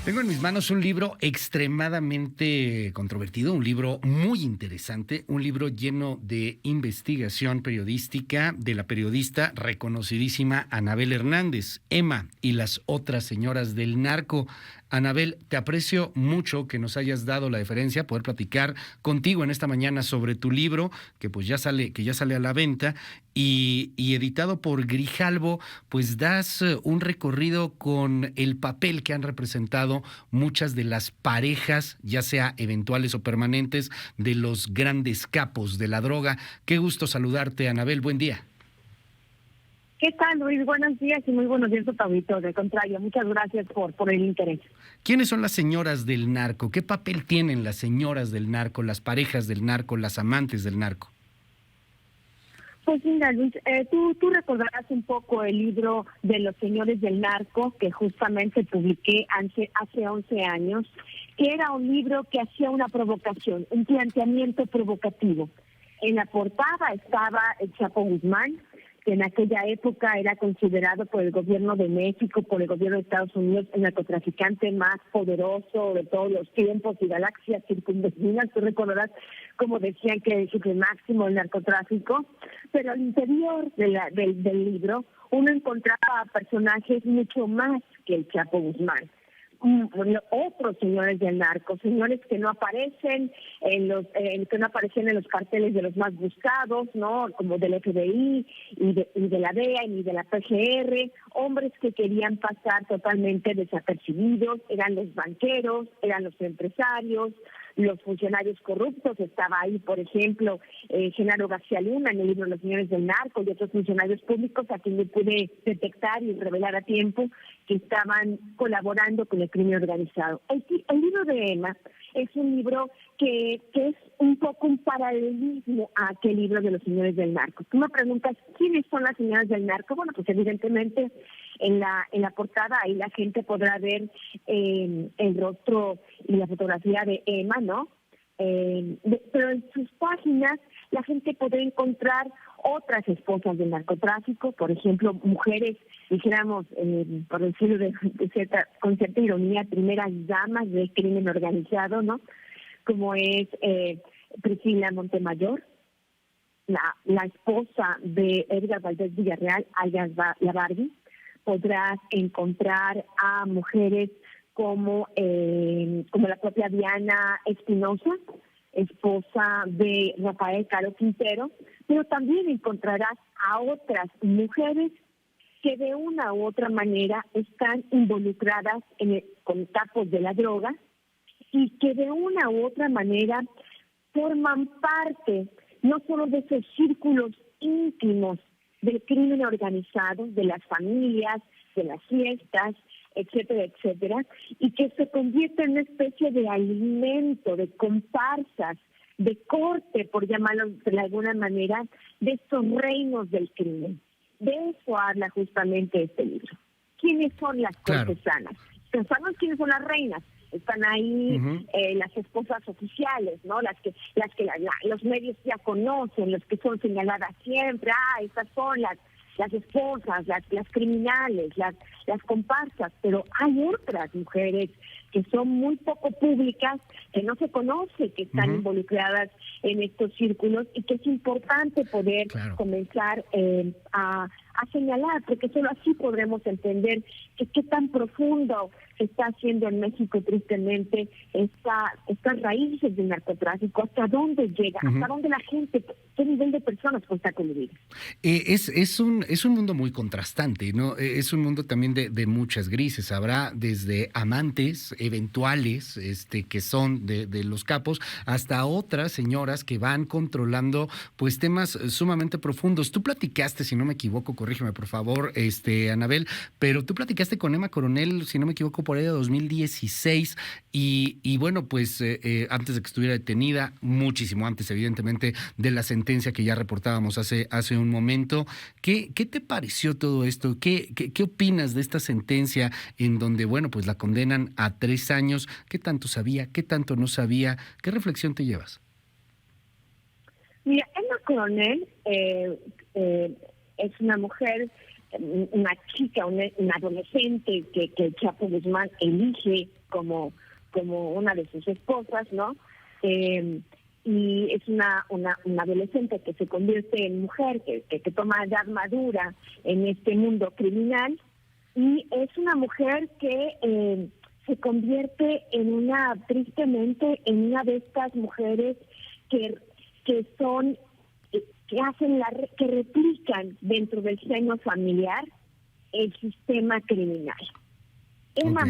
Tengo en mis manos un libro extremadamente controvertido, un libro muy interesante, un libro lleno de investigación periodística de la periodista reconocidísima Anabel Hernández, Emma y las otras señoras del narco. Anabel, te aprecio mucho que nos hayas dado la deferencia poder platicar contigo en esta mañana sobre tu libro, que pues ya sale a la venta y editado por Grijalbo, pues das un recorrido con el papel que han representado muchas de las parejas, ya sea eventuales o permanentes, de los grandes capos de la droga. Qué gusto saludarte, Anabel, buen día. ¿Qué tal, Luis? Buenos días y muy buenos días a tu auditorio. Al contrario, muchas gracias por el interés. ¿Quiénes son las señoras del narco? ¿Qué papel tienen las señoras del narco, las parejas del narco, las amantes del narco? Pues mira, Luis, tú recordarás un poco el libro de los señores del narco que justamente publiqué hace 11 años, que era un libro que hacía una provocación, un planteamiento provocativo. En la portada estaba el Chapo Guzmán, que en aquella época era considerado por el gobierno de México, por el gobierno de Estados Unidos, el narcotraficante más poderoso de todos los tiempos y galaxias circunvecinas. Tú recordarás cómo decían que es el máximo el narcotráfico, pero al interior del libro uno encontraba personajes mucho más que el Chapo Guzmán. Otros señores del narco, señores que no aparecen que no aparecían en los carteles de los más buscados, no, como del FBI y de la DEA y de la PGR, hombres que querían pasar totalmente desapercibidos, eran los banqueros, eran los empresarios, los funcionarios corruptos. Estaba ahí, por ejemplo, Genaro García Luna en el libro Los Señores del Narco y otros funcionarios públicos a quien yo pude detectar y revelar a tiempo que estaban colaborando con el crimen organizado. El libro de Emma es un libro que es un poco un paralelismo a aquel libro de Los Señores del Narco. Tú me preguntas, ¿quiénes son las señoras del narco? Bueno, pues evidentemente en la portada ahí la gente podrá ver el rostro y la fotografía de Emma, ¿no? Pero en sus páginas la gente podrá encontrar otras esposas del narcotráfico, por ejemplo, mujeres, dijéramos, por decirlo con cierta ironía, primeras damas del crimen organizado, ¿no? Como es Priscila Montemayor, la esposa de Edgar Valdés Villarreal, alias la Barbie. Podrás encontrar a mujeres como la propia Diana Espinosa, esposa de Rafael Caro Quintero, pero también encontrarás a otras mujeres que de una u otra manera están involucradas con capos de la droga y que de una u otra manera forman parte no solo de esos círculos íntimos del crimen organizado, de las familias, de las fiestas, etcétera, etcétera, y que se convierte en una especie de alimento, de comparsas, de corte, por llamarlo de alguna manera, de estos reinos del crimen. De eso habla justamente este libro. ¿Quiénes son las cortesanas? Claro. Sabemos quiénes son las reinas. Están ahí las esposas oficiales, ¿no? Las que los medios ya conocen, los que son señaladas siempre. Estas son las esposas, las criminales, las comparsas, pero hay otras mujeres que son muy poco públicas, que no se conoce que están involucradas en estos círculos y que es importante poder comenzar a señalar, porque solo así podremos entender que qué tan profundo se está haciendo en México tristemente estas raíces del narcotráfico, hasta dónde llega, hasta dónde la gente, qué nivel de personas está coludidas. Es un mundo muy contrastante, ¿no? Es un mundo también de muchas grises. Habrá desde amantes eventuales, que son de los capos, hasta otras señoras que van controlando pues temas sumamente profundos. Tú platicaste, si no me equivoco, corrígeme por favor, Anabel, pero tú platicaste con Emma Coronel, si no me equivoco, por ahí de 2016 y bueno, pues antes de que estuviera detenida, muchísimo antes evidentemente de la sentencia que ya reportábamos hace un momento. ¿Qué te pareció todo esto? ¿Qué opinas de esta sentencia en donde, bueno, pues la condenan a 3 años? ¿Qué tanto sabía? ¿Qué tanto no sabía? ¿Qué reflexión te llevas? Mira, Emma Coronel es una mujer, una chica, una adolescente que el Chapo Guzmán elige como una de sus esposas, ¿no? Y es una adolescente que se convierte en mujer, que toma edad madura en este mundo criminal, y es una mujer que se convierte tristemente, en una de estas mujeres que son, que replican dentro del seno familiar el sistema criminal. Emma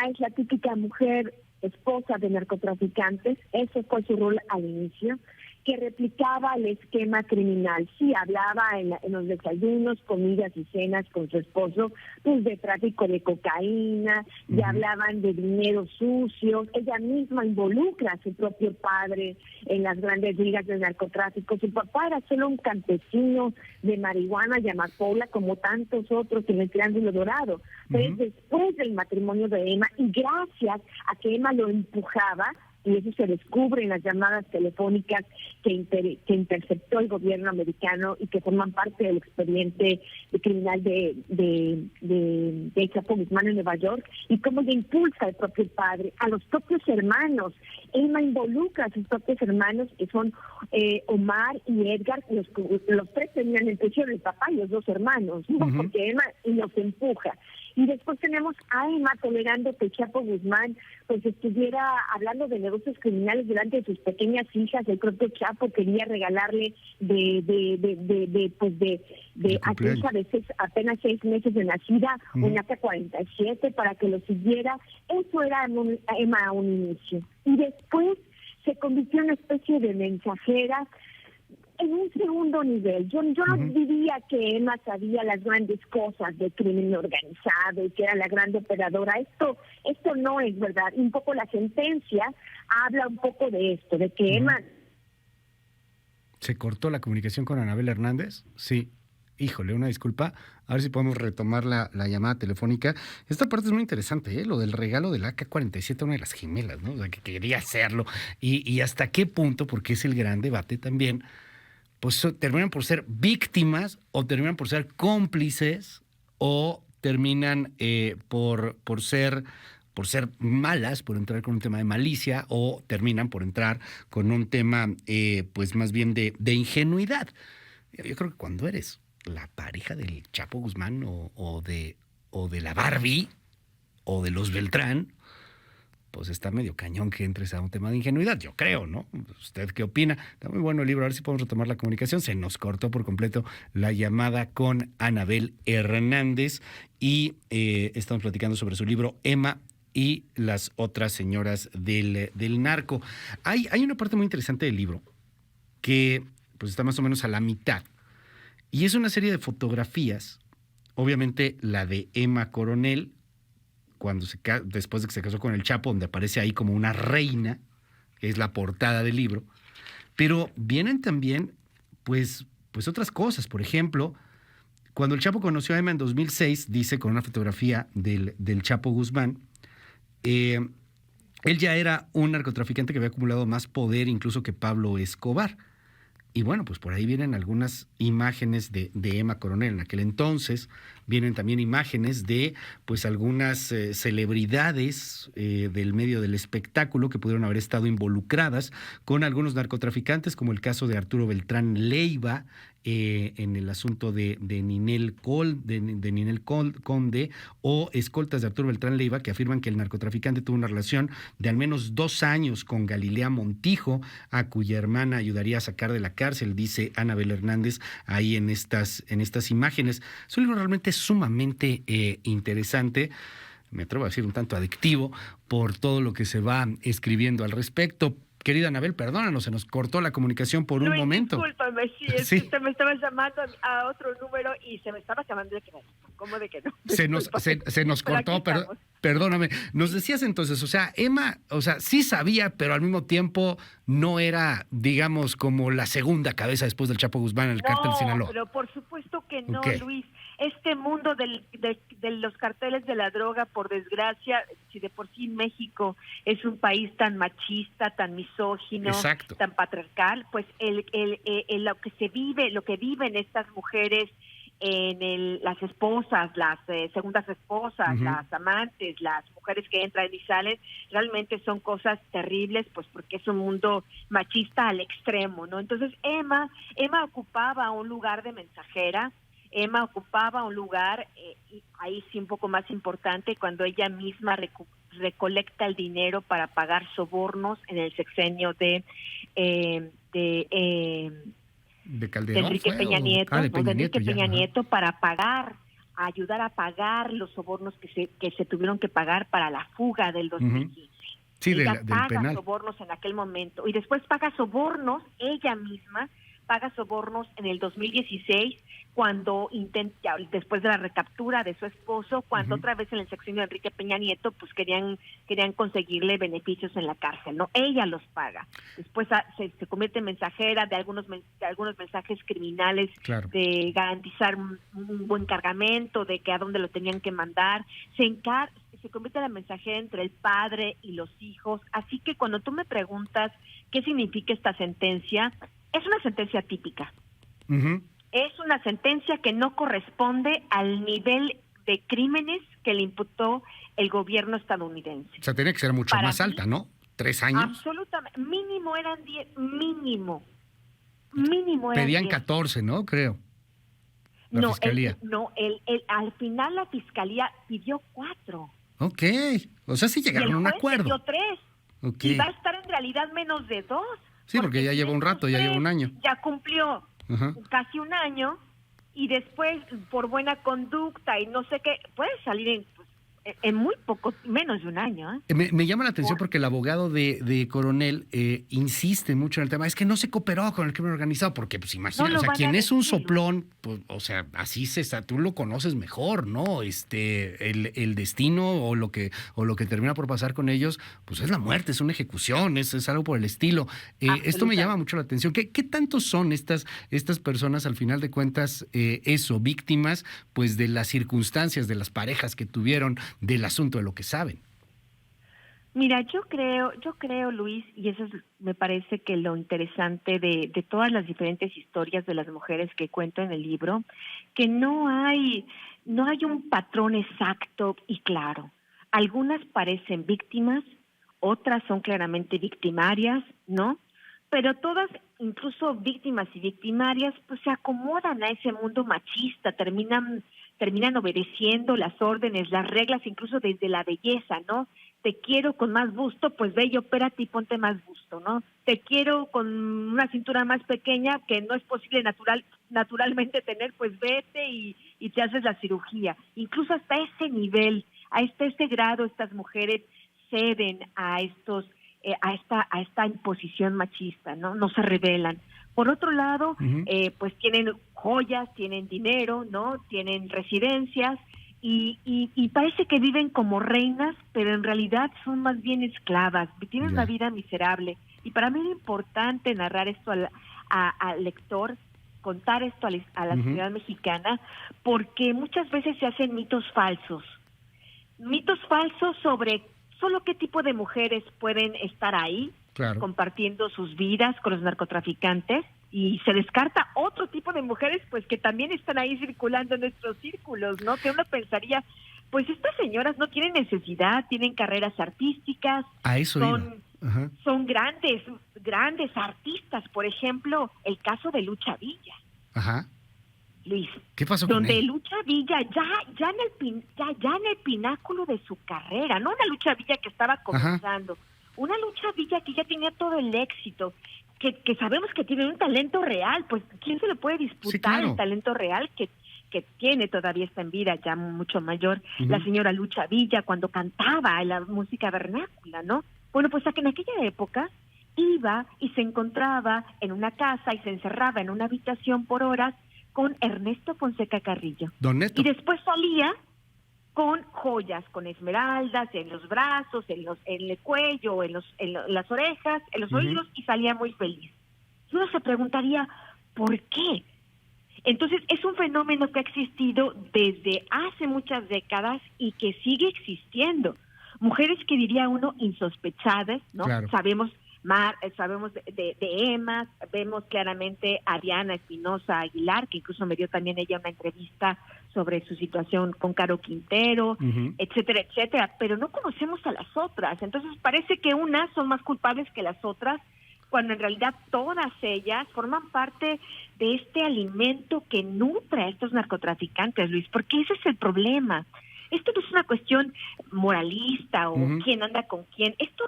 es la típica mujer esposa de narcotraficantes, ese fue su rol al inicio, que replicaba el esquema criminal. Sí, hablaba en los desayunos, comidas y cenas con su esposo, pues de tráfico de cocaína, ya hablaban de dinero sucio, ella misma involucra a su propio padre en las grandes ligas del narcotráfico. Su papá era solo un campesino de marihuana y amapola, como tantos otros en el Triángulo Dorado. Pero después del matrimonio de Emma, y gracias a que Emma lo empujaba, y eso se descubre en las llamadas telefónicas que interceptó el gobierno americano y que forman parte del expediente criminal de Chapo Guzmán en Nueva York, y cómo le impulsa al propio padre, a los propios hermanos. Emma involucra a sus propios hermanos, que son Omar y Edgar, los tres tenían en prisión, el papá y los dos hermanos, ¿no? Porque Emma los empuja. Y después tenemos a Emma tolerando que Chapo Guzmán pues estuviera hablando de negocios criminales delante de sus pequeñas hijas. El propio Chapo quería regalarle a su hija de apenas 6 meses de nacida un AK-47 para que lo siguiera. Eso era Emma a un inicio. Y después se convirtió en una especie de mensajera en un segundo nivel. Yo no diría que Emma sabía las grandes cosas del crimen organizado y que era la gran operadora. Esto no es verdad. Un poco la sentencia habla un poco de esto, de que Emma... ¿Se cortó la comunicación con Anabel Hernández? Sí. Híjole, una disculpa. A ver si podemos retomar la llamada telefónica. Esta parte es muy interesante, ¿eh? Lo del regalo del AK-47 a una de las gemelas, ¿no? O sea, que quería hacerlo. Y hasta qué punto, porque es el gran debate también, pues terminan por ser víctimas o terminan por ser cómplices o terminan por ser malas, por entrar con un tema de malicia, o terminan por entrar con un tema pues más bien de ingenuidad. Yo creo que cuando eres la pareja del Chapo Guzmán o de la Barbie o de los Beltrán, pues está medio cañón que entres a un tema de ingenuidad, yo creo, ¿no? ¿Usted qué opina? Está muy bueno el libro, a ver si podemos retomar la comunicación. Se nos cortó por completo la llamada con Anabel Hernández y estamos platicando sobre su libro Emma y las otras señoras del narco. Hay una parte muy interesante del libro que pues está más o menos a la mitad, y es una serie de fotografías, obviamente la de Emma Coronel, después de que se casó con el Chapo, donde aparece ahí como una reina, que es la portada del libro, pero vienen también pues otras cosas. Por ejemplo, cuando el Chapo conoció a Emma en 2006, dice con una fotografía del Chapo Guzmán, él ya era un narcotraficante que había acumulado más poder incluso que Pablo Escobar. Y bueno, pues por ahí vienen algunas imágenes de Emma Coronel en aquel entonces. Vienen también imágenes de pues algunas celebridades del medio del espectáculo que pudieron haber estado involucradas con algunos narcotraficantes, como el caso de Arturo Beltrán Leiva, en el asunto de Ninel Conde, o escoltas de Arturo Beltrán Leiva, que afirman que el narcotraficante tuvo una relación de al menos 2 años con Galilea Montijo, a cuya hermana ayudaría a sacar de la cárcel, dice Anabel Hernández ahí en estas imágenes. Es un libro realmente sumamente interesante, me atrevo a decir un tanto adictivo, por todo lo que se va escribiendo al respecto. Querida Anabel, perdónanos, se nos cortó la comunicación por un momento. Discúlpame, sí, es que usted me estaba llamando a otro número y se me estaba llamando de que no. ¿Cómo de que no? Se nos cortó, perdóname. Nos decías entonces, o sea, Emma, sí sabía, pero al mismo tiempo no era, digamos, como la segunda cabeza después del Chapo Guzmán en el cártel Sinaloa. No, pero por supuesto que no, Okay. Luis. Este mundo de los carteles de la droga, por desgracia, si de por sí México es un país tan machista, tan misógino, Exacto, tan patriarcal, pues lo que viven estas mujeres las esposas, las segundas esposas, las amantes, las mujeres que entran y salen, realmente son cosas terribles, pues porque es un mundo machista al extremo, ¿no? Entonces Emma ocupaba un lugar de mensajera. Emma ocupaba un lugar, y ahí sí un poco más importante, cuando ella misma recolecta el dinero para pagar sobornos en el sexenio de Calderón, Enrique Peña Nieto, de Enrique Peña ya, Nieto, para ayudar a pagar los sobornos que se tuvieron que pagar para la fuga del 2015. Sí, ella del paga penal. sobornos en aquel momento y después paga sobornos, ella misma paga sobornos en el 2016 cuando después de la recaptura de su esposo, cuando otra vez en el sexenio de Enrique Peña Nieto, pues querían conseguirle beneficios en la cárcel, ¿no? Ella los paga. Después se convierte en mensajera de algunos mensajes criminales, claro, de garantizar un buen cargamento, de que a dónde lo tenían que mandar. Se convierte en la mensajera entre el padre y los hijos. Así que cuando tú me preguntas qué significa esta sentencia, es una sentencia típica. Es una sentencia que no corresponde al nivel de crímenes que le imputó el gobierno estadounidense. O sea, tenía que ser mucho más alta, ¿no? 3 años. Absolutamente. Mínimo eran 10, mínimo eran Pedían 10. 14, ¿no? Creo. La fiscalía. Al final la fiscalía pidió 4. Ok. O sea, sí llegaron a un acuerdo. Pidió 3. Okay. Y va a estar en realidad menos de 2. Sí, porque ya lleva un rato, ya lleva un año. Ya cumplió casi un año y después por buena conducta y no sé qué, puede salir en muy poco, menos de un año. Me llama la atención porque el abogado de Coronel insiste mucho en el tema. Es que no se cooperó con el crimen organizado, porque pues imagínate, o sea, quien es un soplón, pues, o sea, así tú lo conoces mejor, ¿no? El destino o lo que termina por pasar con ellos, pues es la muerte, es una ejecución, es algo por el estilo. Esto me llama mucho la atención. ¿Qué tanto son estas personas, al final de cuentas, víctimas, pues de las circunstancias, de las parejas que tuvieron, del asunto de lo que saben? Mira, yo creo, Luis, y eso me parece que lo interesante de todas las diferentes historias de las mujeres que cuento en el libro, que no hay un patrón exacto y claro. Algunas parecen víctimas, otras son claramente victimarias, ¿no? Pero todas, incluso víctimas y victimarias, pues se acomodan a ese mundo machista, terminan obedeciendo las órdenes, las reglas, incluso desde la belleza, ¿no? Te quiero con más busto, pues ve y opérate y ponte más busto, ¿no? Te quiero con una cintura más pequeña que no es posible naturalmente tener, pues vete y te haces la cirugía. Incluso hasta ese nivel, hasta ese grado, estas mujeres ceden a esta imposición machista, ¿no? No se rebelan. Por otro lado, pues tienen joyas, tienen dinero, ¿no? Tienen residencias y parece que viven como reinas, pero en realidad son más bien esclavas, tienen una vida miserable. Y para mí es importante narrar esto al lector, contar esto a la sociedad mexicana, porque muchas veces se hacen mitos falsos sobre solo qué tipo de mujeres pueden estar ahí, compartiendo sus vidas con los narcotraficantes, y se descarta otro tipo de mujeres pues que también están ahí circulando en nuestros círculos, ¿no? Que uno pensaría, pues estas señoras no tienen necesidad, tienen carreras artísticas, son grandes artistas. Por ejemplo, el caso de Lucha Villa. Luis, ¿qué pasó con donde él? Lucha Villa ya en el pináculo de su carrera, no una Lucha Villa que estaba comenzando, una Lucha Villa que ya tenía todo el éxito, que sabemos que tiene un talento real, pues ¿quién se le puede disputar el talento real que tiene? Todavía está en vida, ya mucho mayor, la señora Lucha Villa, cuando cantaba la música vernácula, ¿no? Bueno, pues en aquella época iba y se encontraba en una casa y se encerraba en una habitación por horas con Ernesto Fonseca Carrillo. Don Neto. Y después salía con joyas, con esmeraldas en los brazos, en el cuello, en las orejas, en los oídos, y salía muy feliz. Y uno se preguntaría, ¿por qué? Entonces, es un fenómeno que ha existido desde hace muchas décadas y que sigue existiendo. Mujeres que diría uno insospechadas, ¿no? Sabemos sabemos de Emma, vemos claramente a Diana Espinosa Aguilar, que incluso me dio también ella una entrevista sobre su situación con Caro Quintero, etcétera, etcétera, pero no conocemos a las otras. Entonces parece que unas son más culpables que las otras, cuando en realidad todas ellas forman parte de este alimento que nutre a estos narcotraficantes, Luis, porque ese es el problema. Esto no es una cuestión moralista o quién anda con quién. Esto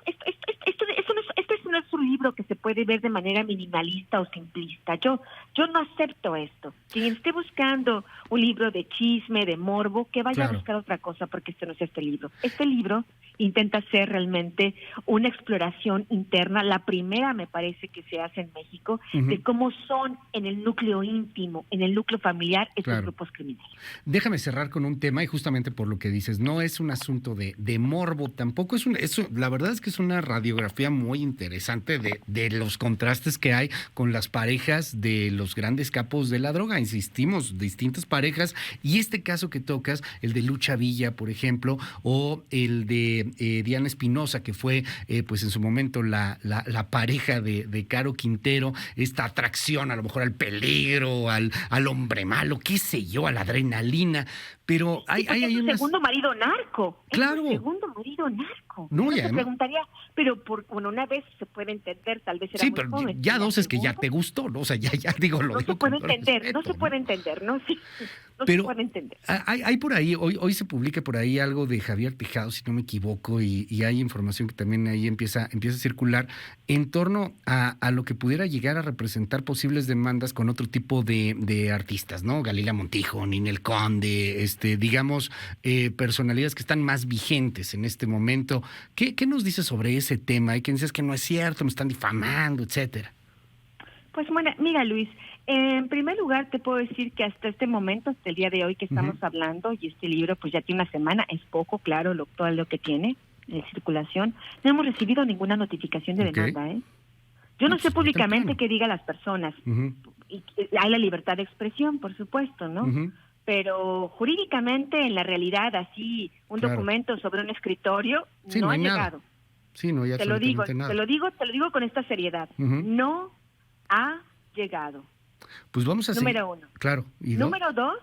no es un libro que se puede ver de manera minimalista o simplista. Yo no acepto esto. Quien esté buscando un libro de chisme, de morbo, que vaya a buscar otra cosa, porque este no es este libro. Este libro intenta ser realmente una exploración interna, la primera me parece que se hace en México, de cómo son en el núcleo íntimo, en el núcleo familiar, estos grupos criminales. Déjame cerrar con un tema, y justamente por lo que dices, no es un asunto de morbo, tampoco la verdad es que es una radiografía muy interesante de los contrastes que hay con las parejas de los grandes capos de la droga. Insistimos, distintas parejas, y este caso que tocas, el de Lucha Villa, por ejemplo, o el de Diana Espinosa, que fue pues en su momento la pareja de Caro Quintero, esta atracción a lo mejor al peligro, al hombre malo, qué sé yo, a la adrenalina, pero hay un segundo marido narco. Claro. Es un segundo marido narco. No, se preguntaría, pero una vez se puede entender, tal vez era sí, muy pero joven. ya dos es que ya te gustó, ¿no? O sea, ya digo, lo digo con todo respeto, no se puede entender, ¿no? Sí, no pero se puede entender. Hay por ahí, hoy se publica por ahí algo de Javier Tejado, si no me equivoco, y hay información que también ahí empieza a circular en torno a lo que pudiera llegar a representar posibles demandas con otro tipo de artistas, ¿no? Galila Montijo, Ninel Conde, digamos, personalidades que están más vigentes en este momento. ¿Qué nos dices sobre ese tema? Hay quien dice que no es cierto, me están difamando, etcétera. Pues bueno, mira, Luis, en primer lugar te puedo decir que hasta este momento, hasta el día de hoy que estamos hablando, y este libro pues ya tiene una semana, es poco, claro, todo lo que tiene en circulación, no hemos recibido ninguna notificación de demanda, ¿eh? Yo no sé públicamente qué digan las personas, y hay la libertad de expresión, por supuesto, ¿no? Pero jurídicamente, en la realidad, así, un documento sobre un escritorio no ha llegado. Sí, no hay absolutamente nada. Te lo digo con esta seriedad. No ha llegado. Pues vamos a Número uno. Claro. ¿Y Número dos,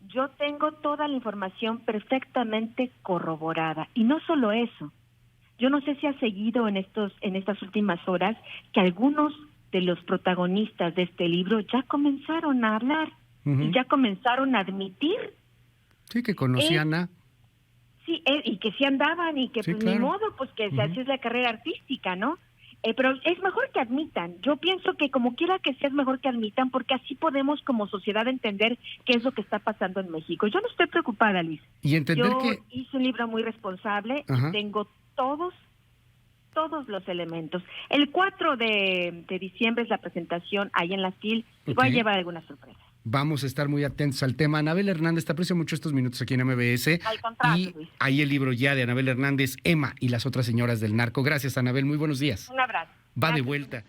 yo tengo toda la información perfectamente corroborada. Y no solo eso. Yo no sé si has seguido en estas últimas horas que algunos de los protagonistas de este libro ya comenzaron a hablar y ya comenzaron a admitir. Sí, que conocían a... Sí, y que sí andaban y que pues ni modo, pues que así es la carrera artística, ¿no? Pero es mejor que admitan. Yo pienso que como quiera que sea es mejor que admitan, porque así podemos como sociedad entender qué es lo que está pasando en México. Yo no estoy preocupada, Liz. Y entender yo que... hice un libro muy responsable y tengo todos los elementos. El 4 de diciembre es la presentación ahí en la FIL y voy a llevar algunas sorpresas. Vamos a estar muy atentos al tema. Anabel Hernández, te aprecio mucho estos minutos aquí en MBS. Al contrario, y Luis. Ahí el libro ya de Anabel Hernández, Emma y las otras señoras del narco. Gracias, Anabel. Muy buenos días. Un abrazo. Va de vuelta.